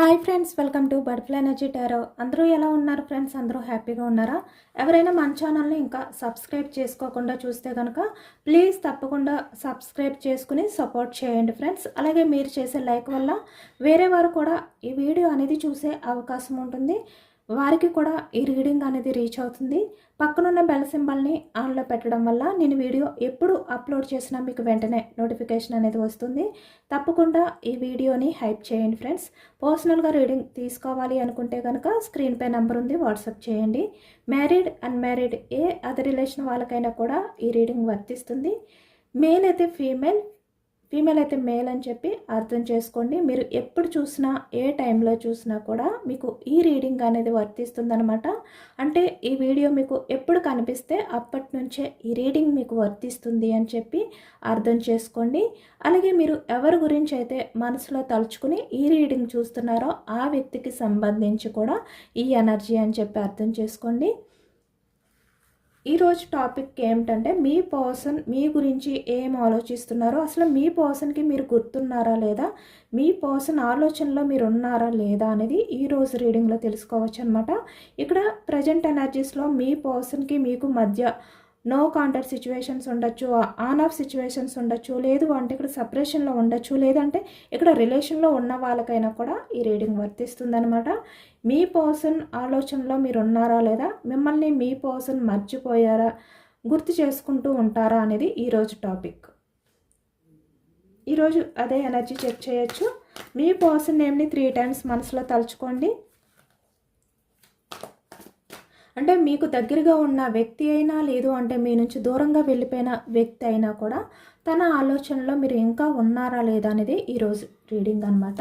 Hi friends, welcome to butterfly energy tarot. అందరూ ఎలా ఉన్నారు ఫ్రెండ్స్? అందరూ హ్యాపీగా ఉన్నారా? ఎవరైనా మన ఛానల్ని ఇంకా సబ్స్క్రైబ్ చేసుకోకుండా చూస్తే కనుక ప్లీజ్ తప్పకుండా సబ్స్క్రైబ్ చేసుకుని సపోర్ట్ చేయండి ఫ్రెండ్స్. అలాగే మీరు చేసే లైక్ వల్ల వేరే వారు కూడా ఈ వీడియో అనేది చూసే అవకాశం ఉంటుంది, వారికి కూడా ఈ రీడింగ్ అనేది రీచ్ అవుతుంది. పక్కనున్న బెల్ సింబల్ని ఆన్లో పెట్టడం వల్ల నేను వీడియో ఎప్పుడు అప్లోడ్ చేసినా మీకు వెంటనే నోటిఫికేషన్ అనేది వస్తుంది. తప్పకుండా ఈ వీడియోని హైప్ చేయండి ఫ్రెండ్స్. పర్సనల్గా రీడింగ్ తీసుకోవాలి అనుకుంటే కనుక స్క్రీన్పై నెంబర్ ఉంది, వాట్సాప్ చేయండి. మ్యారీడ్ అన్మ్యారీడ్ ఏ అదర్ రిలేషన్ వాళ్ళకైనా కూడా ఈ రీడింగ్ వర్తిస్తుంది. మేల్ అయితే ఫీమేల్ అయితే మేల్ అని చెప్పి అర్థం చేసుకోండి. మీరు ఎప్పుడు చూసినా ఏ టైంలో చూసినా కూడా మీకు ఈ రీడింగ్ అనేది వర్తిస్తుందనమాట. అంటే ఈ వీడియో మీకు ఎప్పుడు కనిపిస్తే అప్పటి నుంచే ఈ రీడింగ్ మీకు వర్తిస్తుంది అని చెప్పి అర్థం చేసుకోండి. అలాగే మీరు ఎవరి గురించి అయితే మనసులో తలుచుకుని ఈ రీడింగ్ చూస్తున్నారో ఆ వ్యక్తికి సంబంధించి కూడా ఈ ఎనర్జీ అని చెప్పి అర్థం చేసుకోండి. ఈరోజు టాపిక్ ఏమిటంటే మీ పర్సన్ మీ గురించి ఏం ఆలోచిస్తున్నారో, అసలు మీ పర్సన్కి మీరు గుర్తున్నారా లేదా, మీ పర్సన్ ఆలోచనలో మీరు ఉన్నారా లేదా అనేది ఈరోజు రీడింగ్లో తెలుసుకోవచ్చు అనమాట. ఇక్కడ ప్రజెంట్ ఎనర్జీస్లో మీ పర్సన్కి మీకు మధ్య నో కాంటాక్ట్ సిచ్యువేషన్స్ ఉండొచ్చు, ఆన్ ఆఫ్ సిచ్యువేషన్స్ ఉండొచ్చు, లేదు అంటే ఇక్కడ సపరేషన్లో ఉండొచ్చు, లేదంటే ఇక్కడ రిలేషన్లో ఉన్న వాళ్ళకైనా కూడా ఈ రీడింగ్ వర్తిస్తుందనమాట. మీ పర్సన్ ఆలోచనలో మీరు ఉన్నారా లేదా, మిమ్మల్ని మీ పర్సన్ మర్చిపోయారా, గుర్తు చేసుకుంటూ ఉంటారా అనేది ఈరోజు టాపిక్. ఈరోజు అదే ఎనర్జీ చెక్ చేయొచ్చు. మీ పర్సన్ నేమ్ని 3 times మనసులో తలుచుకోండి. అంటే మీకు దగ్గరగా ఉన్న వ్యక్తి అయినా, లేదు అంటే మీ నుంచి దూరంగా వెళ్ళిపోయిన వ్యక్తి అయినా కూడా తన ఆలోచనలో మీరు ఇంకా ఉన్నారా లేదా అనేది ఈరోజు రీడింగ్ అనమాట.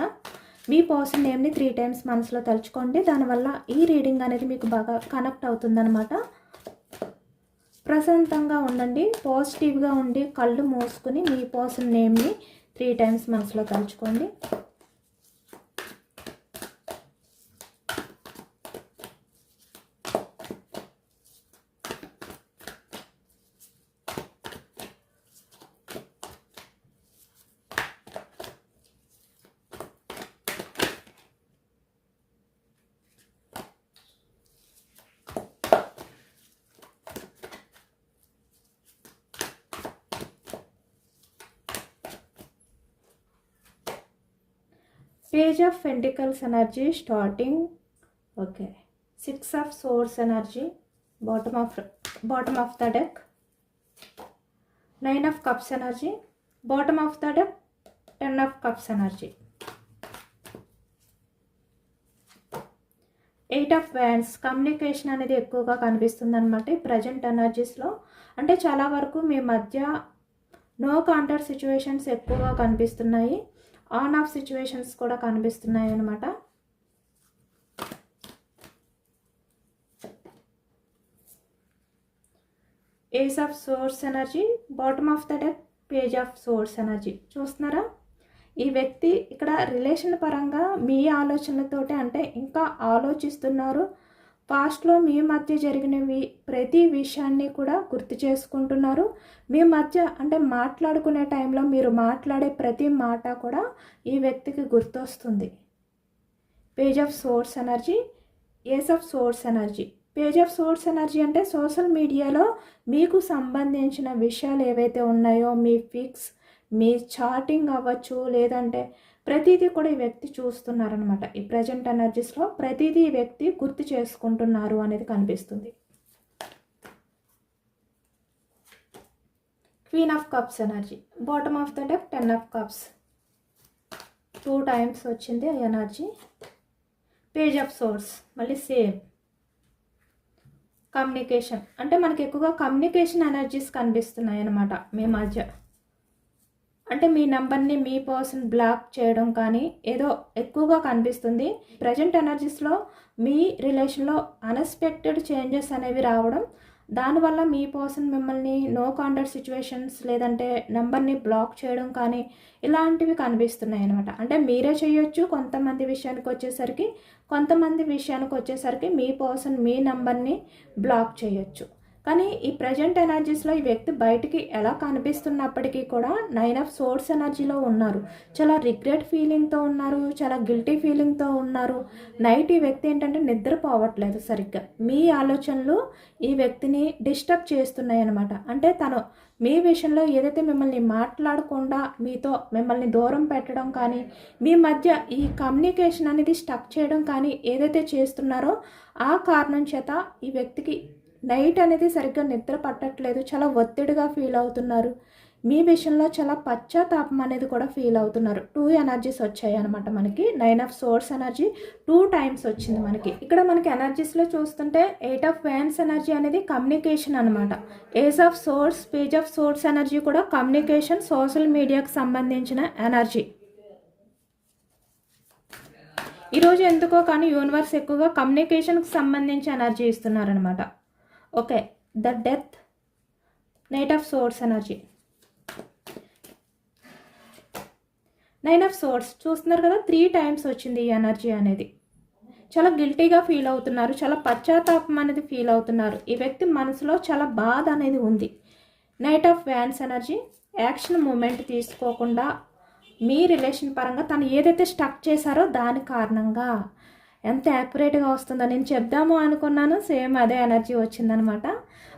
మీ పర్సన్ నేమ్ని 3 times మనసులో తలుచుకోండి. దానివల్ల ఈ రీడింగ్ అనేది మీకు బాగా కనెక్ట్ అవుతుందన్నమాట. ప్రశాంతంగా ఉండండి, పాజిటివ్గా ఉండి కళ్ళు మూసుకుని మీ పర్సన్ నేమ్ని 3 times మనసులో తలుచుకోండి. Page of Pentacles energy starting. Okay. 6 of Swords energy. Bottom of the deck. 9 of Cups energy. Bottom of the deck. 10 of Cups energy. 8 of Wands. Communication అనేది ఎక్కువగా కనిపిస్తుంది అనమాట ప్రజెంట్ ఎనర్జీస్లో. అంటే చాలా వరకు మీ మధ్య నో కాంటాక్ట్ సిచ్యువేషన్స్ ఎక్కువగా కనిపిస్తున్నాయి, ఆన్ ఆఫ్ సిచ్యువేషన్స్ కూడా కనిపిస్తున్నాయి అన్నమాట. Ace of swords energy, bottom of the deck, page of swords energy. చూస్తున్నారా, ఈ వ్యక్తి ఇక్కడ రిలేషన్ పరంగా మీ ఆలోచనలతోటి అంటే ఇంకా ఆలోచిస్తున్నారు. పాస్ట్లో మీ మధ్య జరిగినవి ప్రతి విషయాన్ని కూడా గుర్తు చేసుకుంటున్నారు. మీ మధ్య అంటే మాట్లాడుకునే టైంలో మీరు మాట్లాడే ప్రతి మాట కూడా ఈ వ్యక్తికి గుర్తొస్తుంది. Page of swords energy, ace of swords energy. Page of swords energy అంటే సోషల్ మీడియాలో మీకు సంబంధించిన విషయాలు ఏవైతే ఉన్నాయో, మీ పిక్స్, మీ చాటింగ్ అవ్వచ్చు, లేదంటే ప్రతిదీ కూడా ఈ వ్యక్తి చూస్తున్నారనమాట. ఈ ప్రజెంట్ ఎనర్జీస్లో ప్రతిదీ ఈ వ్యక్తి గుర్తు చేసుకుంటున్నారు అనేది కనిపిస్తుంది. Queen of cups energy, bottom of the deck, 10 of Cups. 2 times వచ్చింది ఆ ఎనర్జీ. పేజ్ ఆఫ్ సోర్స్ మళ్ళీ సేమ్. కమ్యూనికేషన్ అంటే మనకి ఎక్కువగా కమ్యూనికేషన్ ఎనర్జీస్ కనిపిస్తున్నాయి అన్నమాట మీ మధ్య. అంటే మీ నెంబర్ని మీ పర్సన్ బ్లాక్ చేయడం కానీ ఏదో ఎక్కువగా కనిపిస్తుంది. ప్రజెంట్ ఎనర్జీస్లో మీ రిలేషన్లో అన్ఎక్స్పెక్టెడ్ చేంజెస్ అనేవి రావడం, దానివల్ల మీ పర్సన్ మిమ్మల్ని నో కాంటాక్ట్ సిచ్యువేషన్స్ లేదంటే నెంబర్ని బ్లాక్ చేయడం కానీ ఇలాంటివి కనిపిస్తున్నాయి అనమాట. అంటే మీరే చేయొచ్చు కొంతమంది విషయానికి వచ్చేసరికి మీ పర్సన్ మీ నెంబర్ని బ్లాక్ చేయొచ్చు. కానీ ఈ ప్రజెంట్ ఎనర్జీస్లో ఈ వ్యక్తి బయటికి ఎలా కనిపిస్తున్నప్పటికీ కూడా 9 ఆఫ్ సోర్స్ ఎనర్జీలో ఉన్నారు. చాలా రిగ్రెట్ ఫీలింగ్తో ఉన్నారు, చాలా గిల్టీ ఫీలింగ్తో ఉన్నారు. నైట్ ఈ వ్యక్తి ఏంటంటే నిద్రపోవట్లేదు సరిగ్గా. మీ ఆలోచనలు ఈ వ్యక్తిని డిస్టర్బ్ చేస్తున్నాయి అన్నమాట. అంటే తను మీ విషయంలో ఏదైతే మిమ్మల్ని మాట్లాడకుండా మిమ్మల్ని దూరం పెట్టడం కానీ, మీ మధ్య ఈ కమ్యూనికేషన్ అనేది స్టక్ చేయడం కానీ ఏదైతే చేస్తున్నారో ఆ కారణం చేత ఈ వ్యక్తికి నైట్ అనేది సరిగ్గా నిద్ర పట్టట్లేదు. చాలా ఒత్తిడిగా ఫీల్ అవుతున్నారు. మీ విషయంలో చాలా పశ్చాత్తాపం అనేది కూడా ఫీల్ అవుతున్నారు. 2 ఎనర్జీస్ వచ్చాయి అనమాట మనకి. 9 ఆఫ్ సోర్స్ ఎనర్జీ 2 టైమ్స్ వచ్చింది మనకి. ఇక్కడ మనకి ఎనర్జీస్లో చూస్తుంటే 8 ఆఫ్ వ్యాన్స్ ఎనర్జీ అనేది కమ్యూనికేషన్ అనమాట. Age of swords, page of swords energy కూడా కమ్యూనికేషన్, సోషల్ మీడియాకి సంబంధించిన ఎనర్జీ. ఈరోజు ఎందుకో కానీ యూనివర్స్ ఎక్కువగా కమ్యూనికేషన్కి సంబంధించి ఎనర్జీ ఇస్తున్నారనమాట. Okay, the death, knight of swords energy, 9 of swords చూస్తున్నారు కదా, 3 టైమ్స్ వచ్చింది ఈ ఎనర్జీ అనేది. చాలా గిల్టీగా ఫీల్ అవుతున్నారు, చాలా పశ్చాత్తాపం అనేది ఫీల్ అవుతున్నారు. ఈ వ్యక్తి మనసులో చాలా బాధ అనేది ఉంది. Knight of wands energy, action moment తీసుకోకుండా మీ రిలేషన్ పరంగా తను ఏదైతే స్టక్ చేశారో దాని కారణంగా. ఎంత యాక్యురేట్గా వస్తుందో నేను చెప్దాము అనుకున్నాను, సేమ్ అదే ఎనర్జీ వచ్చిందనమాట.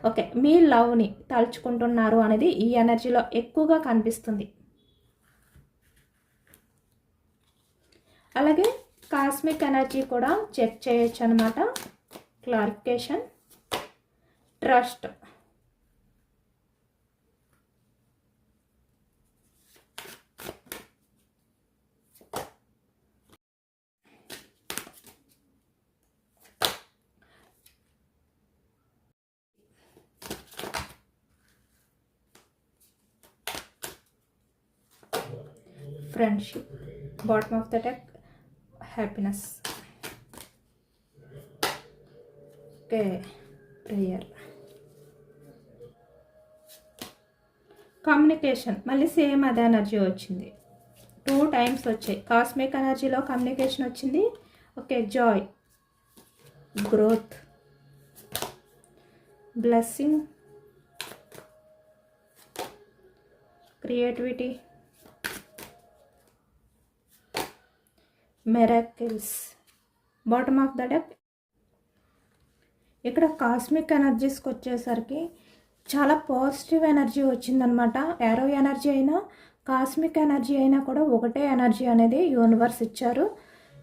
ఓకే, మీ లవ్ని తలుచుకుంటున్నారు అనేది ఈ ఎనర్జీలో ఎక్కువగా కనిపిస్తుంది. అలాగే కాస్మిక్ ఎనర్జీ కూడా చెక్ చేయొచ్చు అనమాట. Clarification, trust, friendship, bottom of the deck, happiness. Okay, prayer, communication మళ్ళీ సేమ్ అదే ఎనర్జీ వచ్చింది. 2 టైమ్స్ వచ్చాయి. కాస్మిక్ ఎనర్జీలో కమ్యూనికేషన్ వచ్చింది. Okay, Joy, growth, blessing, creativity, miracles, bottom of the deck. ఇక్కడ కాస్మిక్ ఎనర్జీస్కి వచ్చేసరికి చాలా పాజిటివ్ ఎనర్జీ వచ్చిందనమాట. ఏరో ఎనర్జీ అయినా కాస్మిక్ ఎనర్జీ అయినా కూడా ఒకటే ఎనర్జీ అనేది యూనివర్స్ ఇచ్చారు.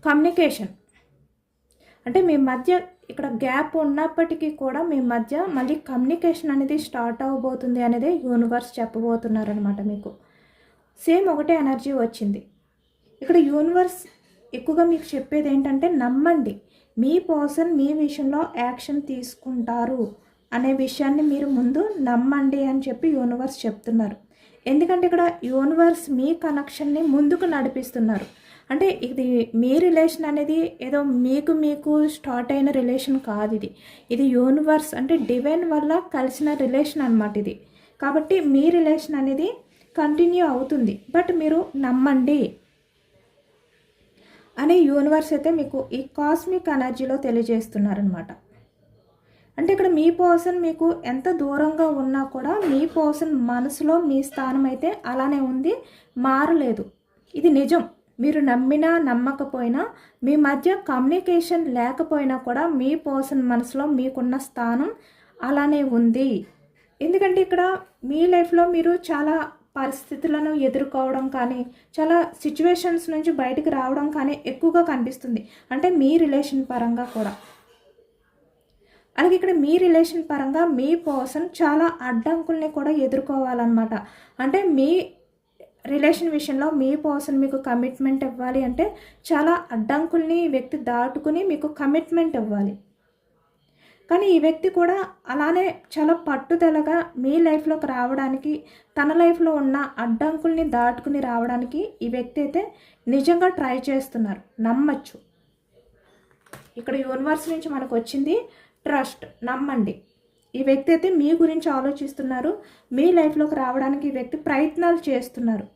కమ్యూనికేషన్ అంటే మీ మధ్య ఇక్కడ గ్యాప్ ఉన్నప్పటికీ కూడా మీ మధ్య మళ్ళీ కమ్యూనికేషన్ అనేది స్టార్ట్ అవ్వబోతుంది అనేది యూనివర్స్ చెప్పబోతున్నారనమాట మీకు. సేమ్ ఒకటే ఎనర్జీ వచ్చింది. ఇక్కడ యూనివర్స్ ఎక్కువగా మీకు చెప్పేది ఏంటంటే నమ్మండి, మీ పర్సన్ మీ విషయంలో యాక్షన్ తీసుకుంటారు అనే విషయాన్ని మీరు ముందు నమ్మండి అని చెప్పి యూనివర్స్ చెప్తున్నారు. ఎందుకంటే ఇక్కడ యూనివర్స్ మీ కనెక్షన్ని ముందుకు నడిపిస్తున్నారు. అంటే ఇది మీ రిలేషన్ అనేది ఏదో మీకు స్టార్ట్ అయిన రిలేషన్ కాదు. ఇది యూనివర్స్ అంటే డివైన్ వల్ల కలిసిన రిలేషన్ అన్నమాట ఇది. కాబట్టి మీ రిలేషన్ అనేది కంటిన్యూ అవుతుంది, బట్ మీరు నమ్మండి అని యూనివర్స్ అయితే మీకు ఈ కాస్మిక్ ఎనర్జీలో తెలియజేస్తున్నారనమాట. అంటే ఇక్కడ మీ పర్సన్ మీకు ఎంత దూరంగా ఉన్నా కూడా మీ పర్సన్ మనసులో మీ స్థానం అయితే అలానే ఉంది, మారలేదు. ఇది నిజం. మీరు నమ్మినా నమ్మకపోయినా మీ మధ్య కమ్యూనికేషన్ లేకపోయినా కూడా మీ పర్సన్ మనసులో మీకున్న స్థానం అలానే ఉంది. ఎందుకంటే ఇక్కడ మీ లైఫ్లో మీరు చాలా పరిస్థితులను ఎదుర్కోవడం కానీ, చాలా సిచ్యువేషన్స్ నుంచి బయటికి రావడం కానీ ఎక్కువగా కనిపిస్తుంది. అంటే మీ రిలేషన్ పరంగా కూడా. అలాగే ఇక్కడ మీ రిలేషన్ పరంగా మీ పర్సన్ చాలా అడ్డంకుల్ని కూడా ఎదుర్కోవాలన్నమాట. అంటే మీ రిలేషన్ విషయంలో మీ పర్సన్ మీకు కమిట్మెంట్ ఇవ్వాలి అంటే చాలా అడ్డంకుల్ని వ్యక్తి దాటుకుని మీకు కమిట్మెంట్ ఇవ్వాలి. కానీ ఈ వ్యక్తి కూడా అలానే చాలా పట్టుదలగా మీ లైఫ్లోకి రావడానికి, తన లైఫ్లో ఉన్న అడ్డంకుల్ని దాటుకుని రావడానికి ఈ వ్యక్తి అయితే నిజంగా ట్రై చేస్తున్నారు. నమ్మచ్చు. ఇక్కడ యూనివర్స్ నుంచి మనకు వచ్చింది ట్రస్ట్, నమ్మండి. ఈ వ్యక్తి అయితే మీ గురించి ఆలోచిస్తున్నారు. మీ లైఫ్లోకి రావడానికి ఈ వ్యక్తి ప్రయత్నాలు చేస్తున్నారు.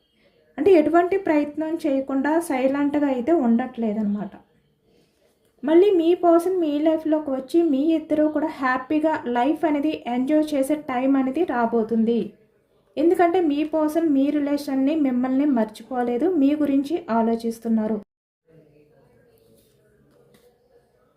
అంటే ఎటువంటి ప్రయత్నం చేయకుండా సైలెంట్గా అయితే ఉండట్లేదన్నమాట. మళ్ళీ మీ పర్సన్ మీ లైఫ్లోకి వచ్చి మీ ఇద్దరు కూడా హ్యాపీగా లైఫ్ అనేది ఎంజాయ్ చేసే టైం అనేది రాబోతుంది. ఎందుకంటే మీ పర్సన్ మీ రిలేషన్ని మిమ్మల్ని మర్చిపోలేదు, మీ గురించి ఆలోచిస్తున్నారు.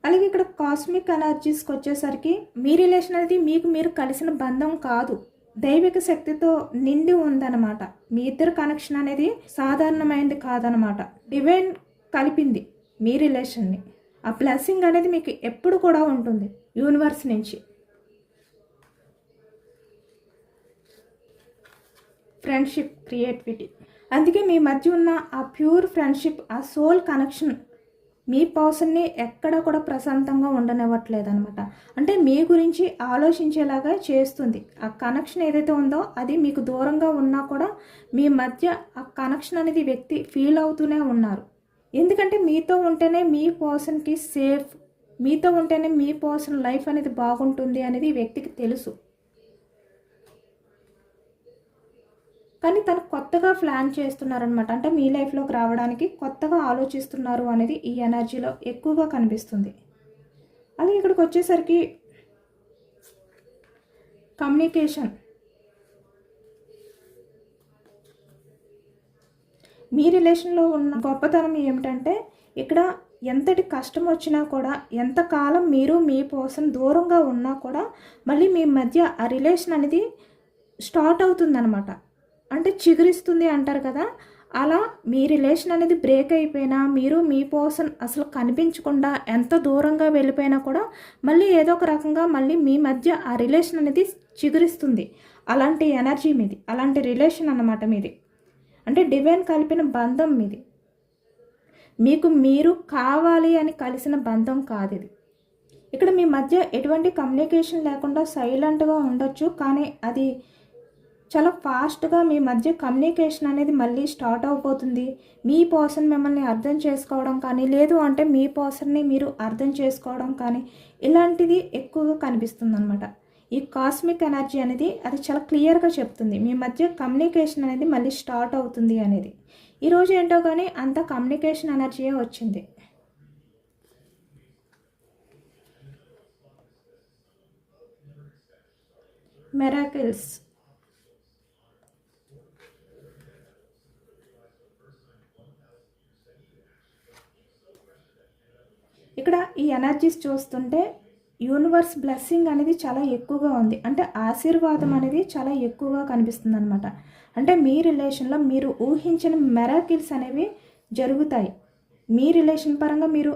అలాగే ఇక్కడ కాస్మిక్ ఎనర్జీస్కి వచ్చేసరికి మీ రిలేషన్ అనేది మీకు మీరు కలిసిన బంధం కాదు, దైవిక శక్తితో నిండి ఉందన్నమాట. మీ ఇద్దరు కనెక్షన్ అనేది సాధారణమైనది కాదనమాట. డివైన్ కలిపింది మీ రిలేషన్ని. ఆ బ్లెస్సింగ్ అనేది మీకు ఎప్పుడు కూడా ఉంటుంది యూనివర్స్ నుంచి. ఫ్రెండ్షిప్, క్రియేటివిటీ, అందుకే మీ మధ్య ఉన్న ఆ ప్యూర్ ఫ్రెండ్షిప్, ఆ సోల్ కనెక్షన్ మీ పర్సన్ని ఎక్కడ కూడా ప్రశాంతంగా ఉండనివ్వట్లేదు అనమాట. అంటే మీ గురించి ఆలోచించేలాగా చేస్తుంది. ఆ కనెక్షన్ ఏదైతే ఉందో అది మీకు దూరంగా ఉన్నా కూడా మీ మధ్య ఆ కనెక్షన్ అనేది వ్యక్తి ఫీల్ అవుతూనే ఉన్నారు. ఎందుకంటే మీతో ఉంటేనే మీ పర్సన్కి సేఫ్, మీతో ఉంటేనే మీ పర్సన్ లైఫ్ అనేది బాగుంటుంది అనేది వ్యక్తికి తెలుసు. కానీ తను కొత్తగా ప్లాన్ చేస్తున్నారనమాట. అంటే మీ లైఫ్లోకి రావడానికి కొత్తగా ఆలోచిస్తున్నారు అనేది ఈ ఎనర్జీలో ఎక్కువగా కనిపిస్తుంది. అలాగే ఇక్కడికి వచ్చేసరికి కమ్యూనికేషన్, మీ రిలేషన్లో ఉన్న గొప్పతనం ఏమిటంటే ఇక్కడ ఎంతటి కష్టం వచ్చినా కూడా, ఎంతకాలం మీరు మీ పర్సన్ దూరంగా ఉన్నా కూడా మళ్ళీ మీ మధ్య ఆ రిలేషన్ అనేది స్టార్ట్ అవుతుందన్నమాట. అంటే చిగురిస్తుంది అంటారు కదా, అలా మీ రిలేషన్ అనేది బ్రేక్ అయిపోయినా, మీరు మీ పర్సన్ అసలు కనిపించకుండా ఎంత దూరంగా వెళ్ళిపోయినా కూడా మళ్ళీ ఏదో ఒక రకంగా మళ్ళీ మీ మధ్య ఆ రిలేషన్ అనేది చిగురిస్తుంది. అలాంటి ఎనర్జీ మీది, అలాంటి రిలేషన్ అన్నమాట మీది. అంటే డివైన్ కలిపిన బంధం మీది. మీకు మీరు కావాలి అని కలిసిన బంధం కాదు ఇది. ఇక్కడ మీ మధ్య ఎటువంటి కమ్యూనికేషన్ లేకుండా సైలెంట్గా ఉండొచ్చు, కానీ అది చాలా ఫాస్ట్గా మీ మధ్య కమ్యూనికేషన్ అనేది మళ్ళీ స్టార్ట్ అయిపోతుంది. మీ పర్సన్ మిమ్మల్ని అర్థం చేసుకోవడం కానీ, లేదు అంటే మీ పర్సన్ని మీరు అర్థం చేసుకోవడం కానీ, ఇలాంటిది ఎక్కువగా కనిపిస్తుంది అనమాట. ఈ కాస్మిక్ ఎనర్జీ అనేది అది చాలా క్లియర్గా చెప్తుంది మీ మధ్య కమ్యూనికేషన్ అనేది మళ్ళీ స్టార్ట్ అవుతుంది అనేది. ఈరోజు ఏంటో కానీ అంత కమ్యూనికేషన్ ఎనర్జీయే వచ్చింది. మిరాకిల్స్, ఇక్కడ ఈ ఎనర్జీస్ చూస్తుంటే యూనివర్స్ బ్లెస్సింగ్ అనేది చాలా ఎక్కువగా ఉంది. అంటే ఆశీర్వాదం అనేది చాలా ఎక్కువగా కనిపిస్తుంది అనమాట. అంటే మీ రిలేషన్లో మీరు ఊహించిన మిరాకిల్స్ అనేవి జరుగుతాయి. మీ రిలేషన్ పరంగా మీరు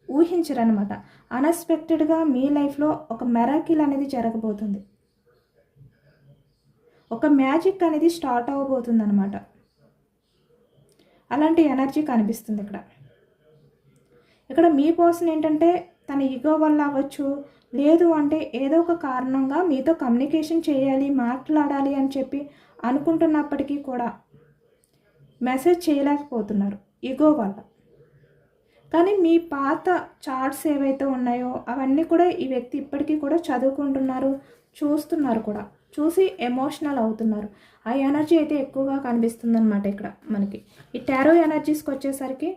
ఊహించరనమాట. అన్ఎక్స్పెక్టెడ్గా మీ లైఫ్లో ఒక మిరాకిల్ అనేది జరగబోతుంది. ఒక మ్యాజిక్ అనేది స్టార్ట్ అవ్వబోతుంది అనమాట. అలాంటి ఎనర్జీ కనిపిస్తుంది ఇక్కడ. ఇక్కడ మీ పర్సన్ ఏంటంటే తన ఈగో వల్ల అవ్వచ్చు, లేదు అంటే ఏదో ఒక కారణంగా మీతో కమ్యూనికేషన్ చేయాలి, మాట్లాడాలి అని చెప్పి అనుకుంటున్నప్పటికీ కూడా మెసేజ్ చేయలేకపోతున్నారు ఈగో వల్ల. కానీ మీ పాత చార్ట్స్ ఏవైతే ఉన్నాయో అవన్నీ కూడా ఈ వ్యక్తి ఇప్పటికీ కూడా చదువుకుంటున్నారు, చూస్తున్నారు కూడా, చూసి ఎమోషనల్ అవుతున్నారు. ఆ ఎనర్జీ అయితే ఎక్కువగా కనిపిస్తుంది అనమాట. ఇక్కడ మనకి ఈ టారో ఎనర్జీస్కి వచ్చేసరికి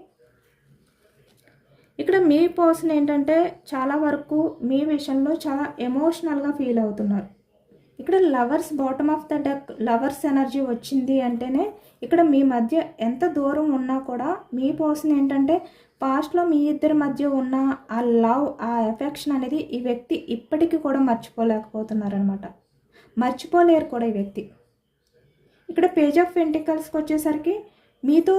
ఇక్కడ మీ పర్సన్ ఏంటంటే చాలా వరకు మీ విషయంలో చాలా ఎమోషనల్గా ఫీల్ అవుతున్నారు. ఇక్కడ lovers, bottom of the deck lovers energy వచ్చింది అంటేనే ఇక్కడ మీ మధ్య ఎంత దూరం ఉన్నా కూడా మీ పర్సన్ ఏంటంటే పాస్ట్లో మీ ఇద్దరి మధ్య ఉన్న ఆ లవ్, ఆ ఎఫెక్షన్ అనేది ఈ వ్యక్తి ఇప్పటికీ కూడా మర్చిపోలేకపోతున్నారనమాట. మర్చిపోలేరు కూడా ఈ వ్యక్తి. ఇక్కడ పేజ్ ఆఫ్ పెంటికల్స్కి వచ్చేసరికి మీతో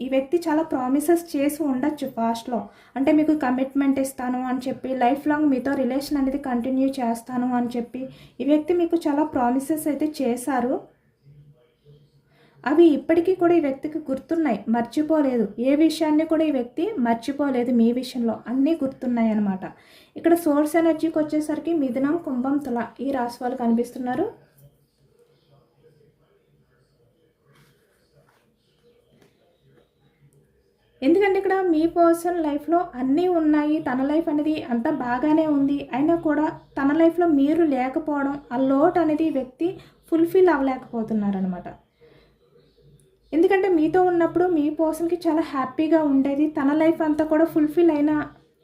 ఈ వ్యక్తి చాలా ప్రామిసెస్ చేసి ఉండొచ్చు పాస్ట్లో. అంటే మీకు కమిట్మెంట్ ఇస్తాను అని చెప్పి, లైఫ్ లాంగ్ మీతో రిలేషన్ అనేది కంటిన్యూ చేస్తాను అని చెప్పి ఈ వ్యక్తి మీకు చాలా ప్రామిసెస్ అయితే చేశారు. అవి ఇప్పటికీ కూడా ఈ వ్యక్తికి గుర్తున్నాయి, మర్చిపోలేదు. ఏ విషయాన్ని కూడా ఈ వ్యక్తి మర్చిపోలేదు. మీ విషయంలో అన్నీ గుర్తున్నాయి అన్నమాట. ఇక్కడ సోర్స్ ఎనర్జీకి వచ్చేసరికి మిథునం, కుంభం, తుల ఈ రాశి వాళ్ళు కనిపిస్తున్నారు. ఎందుకంటే ఇక్కడ మీ పర్సన్ లైఫ్లో అన్నీ ఉన్నాయి, తన లైఫ్ అనేది అంతా బాగానే ఉంది, అయినా కూడా తన లైఫ్లో మీరు లేకపోవడం, ఆ లోటు అనేది వ్యక్తి ఫుల్ఫిల్ అవ్వలేకపోతున్నారనమాట. ఎందుకంటే మీతో ఉన్నప్పుడు మీ పర్సన్కి చాలా హ్యాపీగా ఉండేది, తన లైఫ్ అంతా కూడా ఫుల్ఫిల్ అయిన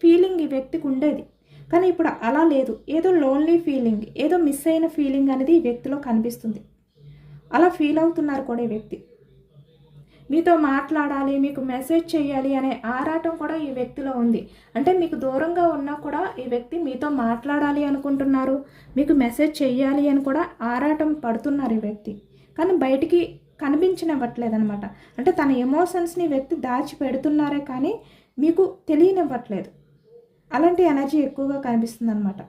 ఫీలింగ్ ఈ వ్యక్తికి ఉండేది. కానీ ఇప్పుడు అలా లేదు. ఏదో లోన్లీ ఫీలింగ్, ఏదో మిస్ అయిన ఫీలింగ్ అనేది ఈ వ్యక్తిలో కనిపిస్తుంది. అలా ఫీల్ అవుతున్నారు కూడా ఈ వ్యక్తి. మీతో మాట్లాడాలి, మీకు మెసేజ్ చేయాలి అనే ఆరాటం కూడా ఈ వ్యక్తిలో ఉంది. అంటే మీకు దూరంగా ఉన్నా కూడా ఈ వ్యక్తి మీతో మాట్లాడాలి అనుకుంటున్నారు, మీకు మెసేజ్ చేయాలి అని కూడా ఆరాటం పడుతున్నారు ఈ వ్యక్తి. కానీ బయటికి కనిపించనివ్వట్లేదనమాట. అంటే తన ఎమోషన్స్ని వ్యక్తి దాచి పెడుతున్నారే కానీ మీకు తెలియనివ్వట్లేదు. అలాంటి ఎనర్జీ ఎక్కువగా కనిపిస్తుంది అనమాట.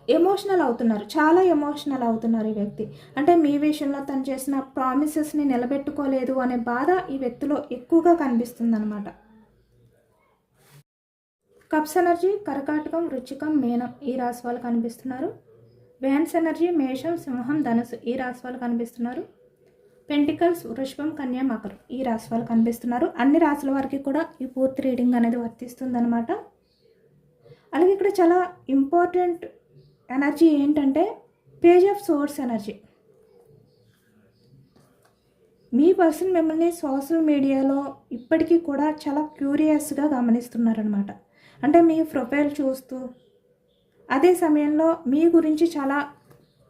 ఎమోషనల్ అవుతున్నారు, చాలా ఎమోషనల్ అవుతున్నారు ఈ వ్యక్తి. అంటే మీ విషయంలో తను చేసిన ప్రామిసెస్ని నిలబెట్టుకోలేదు అనే బాధ ఈ వ్యక్తిలో ఎక్కువగా కనిపిస్తుంది అనమాట. కప్స్ ఎనర్జీ కర్కాటకం, వృశ్చికం, మీనం ఈ రాశి వాళ్ళు కనిపిస్తున్నారు. వ్యాన్స్ ఎనర్జీ మేషం, సింహం, ధనుసు ఈ రాశి వాళ్ళు కనిపిస్తున్నారు. పెంటికల్స్ వృషభం, కన్యా, మకరం ఈ రాశి వాళ్ళు కనిపిస్తున్నారు. అన్ని రాశుల వారికి కూడా ఈ పూర్తి రీడింగ్ అనేది వర్తిస్తుంది అనమాట. అలాగే ఇక్కడ చాలా ఇంపార్టెంట్ ఎనర్జీ ఏంటంటే page of swords energy. Me person మిమ్మల్ని సోషల్ మీడియాలో ఇప్పటికీ కూడా చాలా క్యూరియస్గా గమనిస్తున్నారనమాట. అంటే మీ ప్రొఫైల్ చూస్తూ అదే సమయంలో మీ గురించి చాలా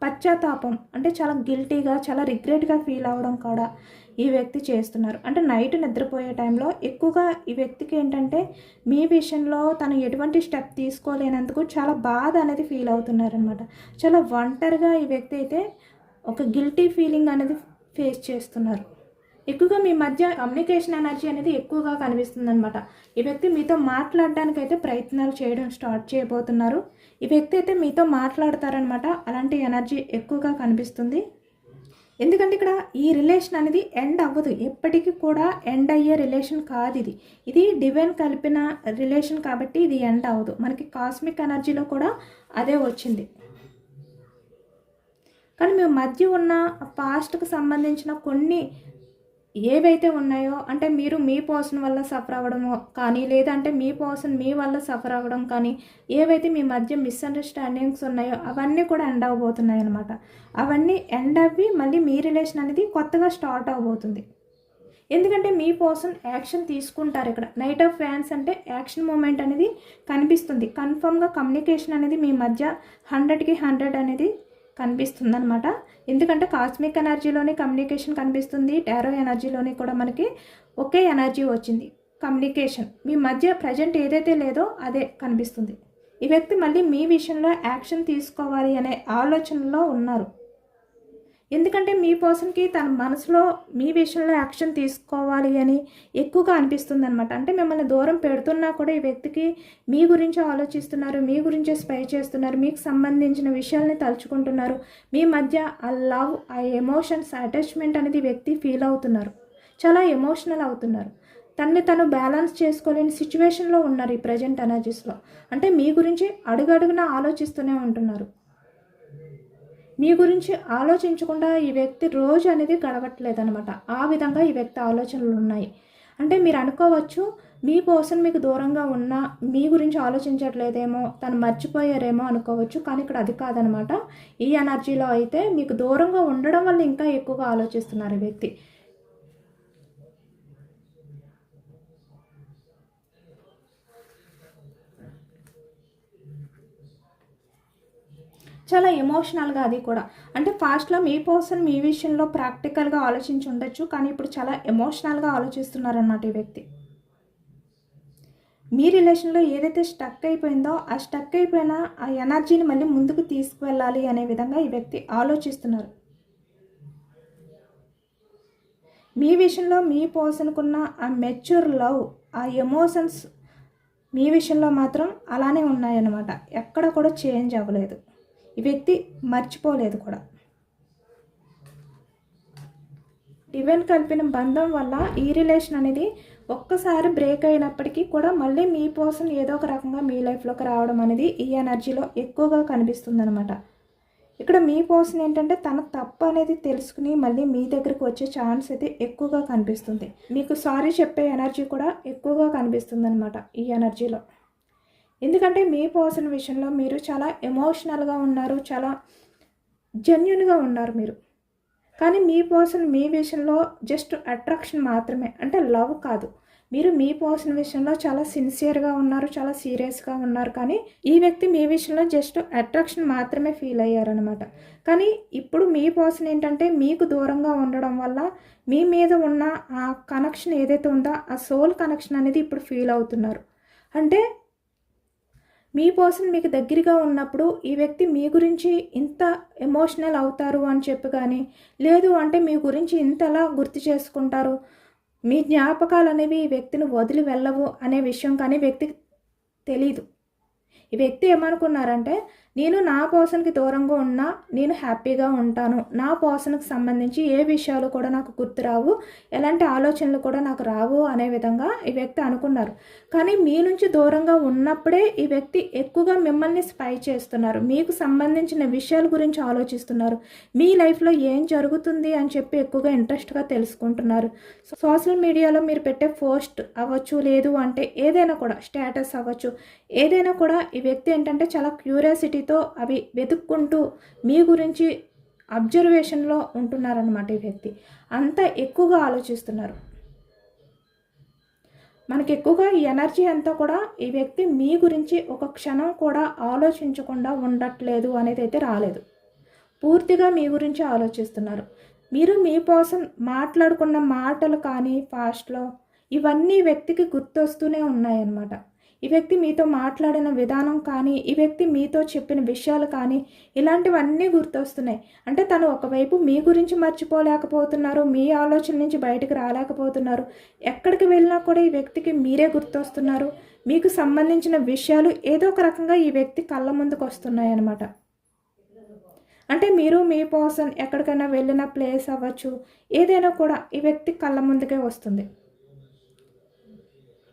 పశ్చాత్తాపం, అంటే చాలా గిల్టీగా, చాలా రిగ్రెట్గా ఫీల్ అవ్వడం కూడా ఈ వ్యక్తి చేస్తున్నారు. అంటే నైట్ నిద్రపోయే టైంలో ఎక్కువగా ఈ వ్యక్తికి ఏంటంటే మీ విషయంలో తను ఎటువంటి స్టెప్ తీసుకోలేనందుకు చాలా బాధ అనేది ఫీల్ అవుతున్నారనమాట. చాలా ఒంటరిగా ఈ వ్యక్తి అయితే ఒక గిల్టీ ఫీలింగ్ అనేది ఫేస్ చేస్తున్నారు. ఎక్కువగా మీ మధ్య కమ్యూనికేషన్ ఎనర్జీ అనేది ఎక్కువగా కనిపిస్తుంది అనమాట. ఈ వ్యక్తి మీతో మాట్లాడడానికి అయితే ప్రయత్నాలు చేయడం స్టార్ట్ చేయబోతున్నారు. ఈ వ్యక్తి అయితే మీతో మాట్లాడతారనమాట. అలాంటి ఎనర్జీ ఎక్కువగా కనిపిస్తుంది. ఎందుకంటే ఇక్కడ ఈ రిలేషన్ అనేది ఎండ్ అవ్వదు, ఎప్పటికీ కూడా ఎండ్ అయ్యే రిలేషన్ కాదు ఇది. ఇది డివైన్ కలిపిన రిలేషన్ కాబట్టి ఇది ఎండ్ అవ్వదు. మనకి కాస్మిక్ ఎనర్జీలో కూడా అదే వచ్చింది. కానీ మీ మధ్య ఉన్న పాస్ట్కి సంబంధించిన కొన్ని ఏవైతే ఉన్నాయో, అంటే మీరు మీ పర్సన్ వల్ల సఫర్ అవ్వడమో కానీ, లేదంటే మీ పర్సన్ మీ వల్ల సఫర్ అవ్వడం కానీ, ఏవైతే మీ మధ్య మిస్అండర్స్టాండింగ్స్ ఉన్నాయో అవన్నీ కూడా ఎండ్ అవ్వబోతున్నాయి అనమాట. అవన్నీ ఎండ్ అవ్వి మళ్ళీ మీ రిలేషన్ అనేది కొత్తగా స్టార్ట్ అవ్వబోతుంది. ఎందుకంటే మీ పర్సన్ యాక్షన్ తీసుకుంటారు. ఇక్కడ నైట్ ఆఫ్ ఫ్యాన్స్ అంటే యాక్షన్ మూమెంట్ అనేది కనిపిస్తుంది. కన్ఫర్మ్గా కమ్యూనికేషన్ అనేది మీ మధ్య 100కి 100 అనేది కనిపిస్తుంది అనమాట. ఎందుకంటే కాస్మిక్ ఎనర్జీలోని కమ్యూనికేషన్ కనిపిస్తుంది, టారో ఎనర్జీలోని కూడా మనకి ఒకే ఎనర్జీ వచ్చింది, కమ్యూనికేషన్. మీ మధ్య ప్రజెంట్ ఏదైతే లేదో అదే కనిపిస్తుంది. ఈ వ్యక్తి మళ్ళీ మీ విషయంలో యాక్షన్ తీసుకోవాలి అనే ఆలోచనలో ఉన్నారు. ఎందుకంటే మీ పర్సన్కి తన మనసులో మీ విషయంలో యాక్షన్ తీసుకోవాలి అని ఎక్కువగా అనిపిస్తుంది అనమాట. అంటే మిమ్మల్ని దూరం పెడుతున్నా కూడా ఈ వ్యక్తికి మీ గురించి ఆలోచిస్తున్నారు, మీ గురించే స్పై చేస్తున్నారు, మీకు సంబంధించిన విషయాల్ని తలుచుకుంటున్నారు. మీ మధ్య ఆ లవ్, ఆ ఎమోషన్స్, అటాచ్మెంట్ అనేది వ్యక్తి ఫీల్ అవుతున్నారు. చాలా ఎమోషనల్ అవుతున్నారు. తనని తను బ్యాలెన్స్ చేసుకోలేని సిచ్యువేషన్లో ఉన్నారు ఈ ప్రజెంట్ ఎనర్జీస్లో. అంటే మీ గురించి అడుగడుగునా ఆలోచిస్తూనే ఉంటున్నారు. మీ గురించి ఆలోచించకుండా ఈ వ్యక్తి రోజు అనేది గడవట్లేదనమాట. ఆ విధంగా ఈ వ్యక్తి ఆలోచనలు ఉన్నాయి. అంటే మీరు అనుకోవచ్చు మీ పర్సన్ మీకు దూరంగా ఉన్నా మీ గురించి ఆలోచించట్లేదేమో, తను మర్చిపోయారేమో అనుకోవచ్చు. కానీ ఇక్కడ అది కాదనమాట. ఈ ఎనర్జీలో అయితే మీకు దూరంగా ఉండడం వల్ల ఇంకా ఎక్కువగా ఆలోచిస్తున్నారు ఈ వ్యక్తి. చాలా ఎమోషనల్గా, అది కూడా అంటే ఫాస్ట్లో మీ పర్సన్ మీ విషయంలో ప్రాక్టికల్గా ఆలోచించి ఉండొచ్చు, కానీ ఇప్పుడు చాలా ఎమోషనల్గా ఆలోచిస్తున్నారన్నమాట ఈ వ్యక్తి. మీ రిలేషన్లో ఏదైతే స్టక్ అయిపోయిందో ఆ స్టక్ అయిపోయిన ఆ ఎనర్జీని మళ్ళీ ముందుకు తీసుకువెళ్ళాలి అనే విధంగా ఈ వ్యక్తి ఆలోచిస్తున్నారు. మీ విషయంలో మీ పర్సన్కున్న ఆ మెచ్యూర్ లవ్, ఆ ఎమోషన్స్ మీ విషయంలో మాత్రం అలానే ఉన్నాయన్నమాట. ఎక్కడ కూడా చేంజ్ అవ్వలేదు. ఈ వ్యక్తి మర్చిపోలేదు కూడా. డివైన్ కలిపిన బంధం వల్ల ఈ రిలేషన్ అనేది ఒక్కసారి బ్రేక్ అయినప్పటికీ కూడా మళ్ళీ మీ పర్సన్ ఏదో ఒక రకంగా మీ లైఫ్లోకి రావడం అనేది ఈ ఎనర్జీలో ఎక్కువగా కనిపిస్తుంది అనమాట. ఇక్కడ మీ పర్సన్ ఏంటంటే తన తప్పు అనేది తెలుసుకుని మళ్ళీ మీ దగ్గరికి వచ్చే ఛాన్స్ అయితే ఎక్కువగా కనిపిస్తుంది. మీకు సారీ చెప్పే ఎనర్జీ కూడా ఎక్కువగా కనిపిస్తుంది అనమాట ఈ ఎనర్జీలో. ఎందుకంటే మీ పర్సన్ విషయంలో మీరు చాలా ఎమోషనల్గా ఉన్నారు, చాలా జెన్యున్గా ఉన్నారు మీరు. కానీ మీ పర్సన్ మీ విషయంలో జస్ట్ అట్రాక్షన్ మాత్రమే, అంటే లవ్ కాదు. మీరు మీ పర్సన్ విషయంలో చాలా సిన్సియర్గా ఉన్నారు, చాలా సీరియస్గా ఉన్నారు. కానీ ఈ వ్యక్తి మీ విషయంలో జస్ట్ అట్రాక్షన్ మాత్రమే ఫీల్ అయ్యారనమాట. కానీ ఇప్పుడు మీ పర్సన్ ఏంటంటే మీకు దూరంగా ఉండడం వల్ల మీ మీద ఉన్న ఆ కనెక్షన్ ఏదైతే ఉందో ఆ సోల్ కనెక్షన్ అనేది ఇప్పుడు ఫీల్ అవుతున్నారు. అంటే మీ పర్సన్ మీకు దగ్గరగా ఉన్నప్పుడు ఈ వ్యక్తి మీ గురించి ఇంత ఎమోషనల్ అవుతారు అని చెప్పి కానీ, లేదు అంటే మీ గురించి ఇంతలా గుర్తు చేసుకుంటారు, మీ జ్ఞాపకాలు అనేవి ఈ వ్యక్తిని వదిలి వెళ్ళవు అనే విషయం కానీ వ్యక్తికి తెలీదు. ఈ వ్యక్తి ఏమనుకున్నారంటే, నేను నా పర్సన్కి దూరంగా ఉన్నా నేను హ్యాపీగా ఉంటాను, నా పర్సన్కి సంబంధించి ఏ విషయాలు కూడా నాకు గుర్తురావు, ఎలాంటి ఆలోచనలు కూడా నాకు రావు అనే విధంగా ఈ వ్యక్తి అనుకున్నారు. కానీ మీ నుంచి దూరంగా ఉన్నప్పుడే ఈ వ్యక్తి ఎక్కువగా మిమ్మల్ని స్పై చేస్తున్నారు, మీకు సంబంధించిన విషయాల గురించి ఆలోచిస్తున్నారు, మీ లైఫ్లో ఏం జరుగుతుంది అని చెప్పి ఎక్కువగా ఇంట్రెస్ట్గా తెలుసుకుంటున్నారు. సోషల్ మీడియాలో మీరు పెట్టే పోస్ట్ అవ్వచ్చు, లేదు అంటే ఏదైనా కూడా స్టేటస్ అవ్వచ్చు, ఏదైనా కూడా ఈ వ్యక్తి ఏంటంటే చాలా క్యూరియాసిటీతో అవి వెతుక్కుంటూ మీ గురించి అబ్జర్వేషన్లో ఉంటున్నారనమాట. ఈ వ్యక్తి అంత ఎక్కువగా ఆలోచిస్తున్నారు. మనకి ఎక్కువగా ఈ ఎనర్జీ అంతా కూడా ఈ వ్యక్తి మీ గురించి ఒక క్షణం కూడా ఆలోచించకుండా ఉండట్లేదు అనేది అయితే రాలేదు. పూర్తిగా మీ గురించి ఆలోచిస్తున్నారు. మీరు మీ పర్సన్ మాట్లాడుకున్న మాటలు కానీ పాస్ట్లో ఇవన్నీ వ్యక్తికి గుర్తొస్తూనే ఉన్నాయన్నమాట. ఈ వ్యక్తి మీతో మాట్లాడిన విధానం కానీ, ఈ వ్యక్తి మీతో చెప్పిన విషయాలు కానీ ఇలాంటివన్నీ గుర్తొస్తున్నాయి. అంటే తను ఒకవైపు మీ గురించి మర్చిపోలేకపోతున్నారు, మీ ఆలోచన నుంచి బయటకు రాలేకపోతున్నారు. ఎక్కడికి వెళ్ళినా కూడా ఈ వ్యక్తికి మీరే గుర్తొస్తున్నారు. మీకు సంబంధించిన విషయాలు ఏదో ఒక రకంగా ఈ వ్యక్తి కళ్ళ ముందుకు వస్తున్నాయి అన్నమాట. అంటే మీరు మీ పర్సన్ ఎక్కడికైనా వెళ్ళిన ప్లేస్ అవ్వచ్చు, ఏదైనా కూడా ఈ వ్యక్తి కళ్ళ ముందుకే వస్తుంది.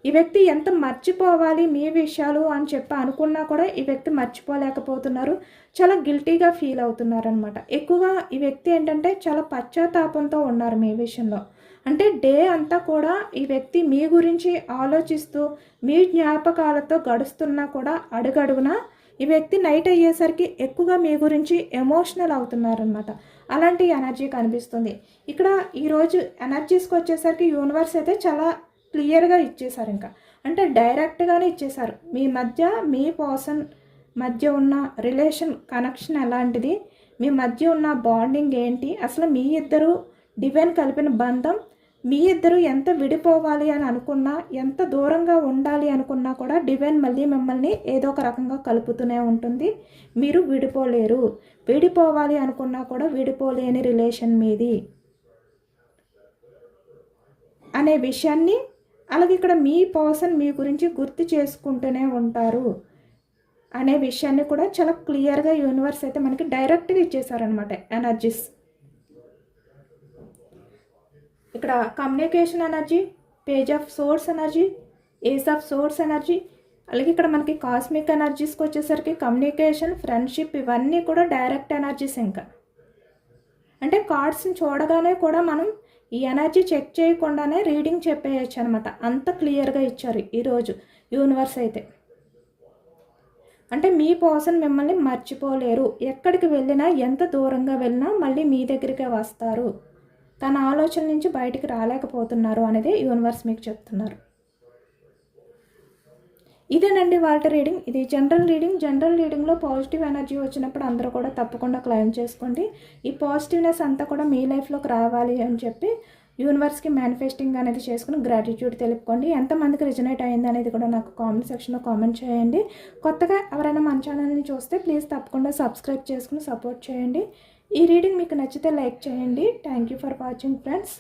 ఈ వ్యక్తి ఎంత మర్చిపోవాలి మీ విషయాలు అని చెప్పి అనుకున్నా కూడా ఈ వ్యక్తి మర్చిపోలేకపోతున్నారు. చాలా గిల్టీగా ఫీల్ అవుతున్నారనమాట. ఎక్కువగా ఈ వ్యక్తి ఏంటంటే చాలా పశ్చాత్తాపంతో ఉన్నారు మీ విషయంలో. అంటే డే అంతా కూడా ఈ వ్యక్తి మీ గురించి ఆలోచిస్తూ మీ జ్ఞాపకాలతో గడుస్తున్నా కూడా అడుగడుగున ఈ వ్యక్తి నైట్ అయ్యేసరికి ఎక్కువగా మీ గురించి ఎమోషనల్ అవుతున్నారనమాట. అలాంటి ఎనర్జీ కనిపిస్తుంది ఇక్కడ. ఈరోజు ఎనర్జీస్కి వచ్చేసరికి యూనివర్స్ అయితే చాలా క్లియర్గా ఇచ్చేశారు. ఇంకా అంటే డైరెక్ట్గానే ఇచ్చేశారు. మీ మధ్య మీ పర్సన్ మధ్య ఉన్న రిలేషన్ కనెక్షన్ ఎలాంటిది, మీ మధ్య ఉన్న బాండింగ్ ఏంటి, అసలు మీ ఇద్దరు డివైన్ కలిపిన బంధం, మీ ఇద్దరు ఎంత విడిపోవాలి అని అనుకున్నా, ఎంత దూరంగా ఉండాలి అనుకున్నా కూడా డివైన్ మళ్ళీ మిమ్మల్ని ఏదో ఒక రకంగా కలుపుతూనే ఉంటుంది. మీరు విడిపోలేరు. విడిపోవాలి అనుకున్నా కూడా విడిపోలేని రిలేషన్ మీది అనే విషయాన్ని, అలాగే ఇక్కడ మీ పర్సన్ మీ గురించి గుర్తు చేసుకుంటూనే ఉంటారు అనే విషయాన్ని కూడా చాలా క్లియర్గా యూనివర్స్ అయితే మనకి డైరెక్ట్గా ఇచ్చేసారనమాట ఎనర్జీస్. ఇక్కడ communication energy, page of swords energy, ace of swords energy, అలాగే ఇక్కడ మనకి కాస్మిక్ ఎనర్జీస్కి వచ్చేసరికి కమ్యూనికేషన్, ఫ్రెండ్షిప్ ఇవన్నీ కూడా డైరెక్ట్ ఎనర్జీస్. ఇంకా అంటే కార్డ్స్ని చూడగానే కూడా మనం ఈ ఎనర్జీ చెక్ చేయకుండానే రీడింగ్ చెప్పేయచ్చు అనమాట. అంత క్లియర్గా ఇచ్చారు ఈరోజు యూనివర్స్ అయితే. అంటే మీ పర్సన్ మిమ్మల్ని మర్చిపోలేరు. ఎక్కడికి వెళ్ళినా, ఎంత దూరంగా వెళ్ళినా మళ్ళీ మీ దగ్గరికే వస్తారు. తన ఆలోచన నుంచి బయటికి రాలేకపోతున్నారు అనేది యూనివర్స్ మీకు చెప్తున్నారు. ఇదేనండి వాళ్ళ రీడింగ్. ఇది జనరల్ రీడింగ్. జనరల్ రీడింగ్లో పాజిటివ్ ఎనర్జీ వచ్చినప్పుడు అందరూ కూడా తప్పకుండా క్లెయిమ్ చేసుకోండి. ఈ పాజిటివ్నెస్ అంతా కూడా మీ లైఫ్లోకి రావాలి అని చెప్పి యూనివర్స్కి మేనిఫెస్టింగ్ అనేది చేసుకుని గ్రాటిట్యూడ్ తెలుపుకోండి. ఎంతమందికి రిజనేట్ అయింది అనేది కూడా నాకు కామెంట్ సెక్షన్లో కామెంట్ చేయండి. కొత్తగా ఎవరైనా మన ఛానల్ని చూస్తే ప్లీజ్ తప్పకుండా సబ్స్క్రైబ్ చేసుకుని సపోర్ట్ చేయండి. ఈ రీడింగ్ మీకు నచ్చితే లైక్ చేయండి. Thank you for watching friends.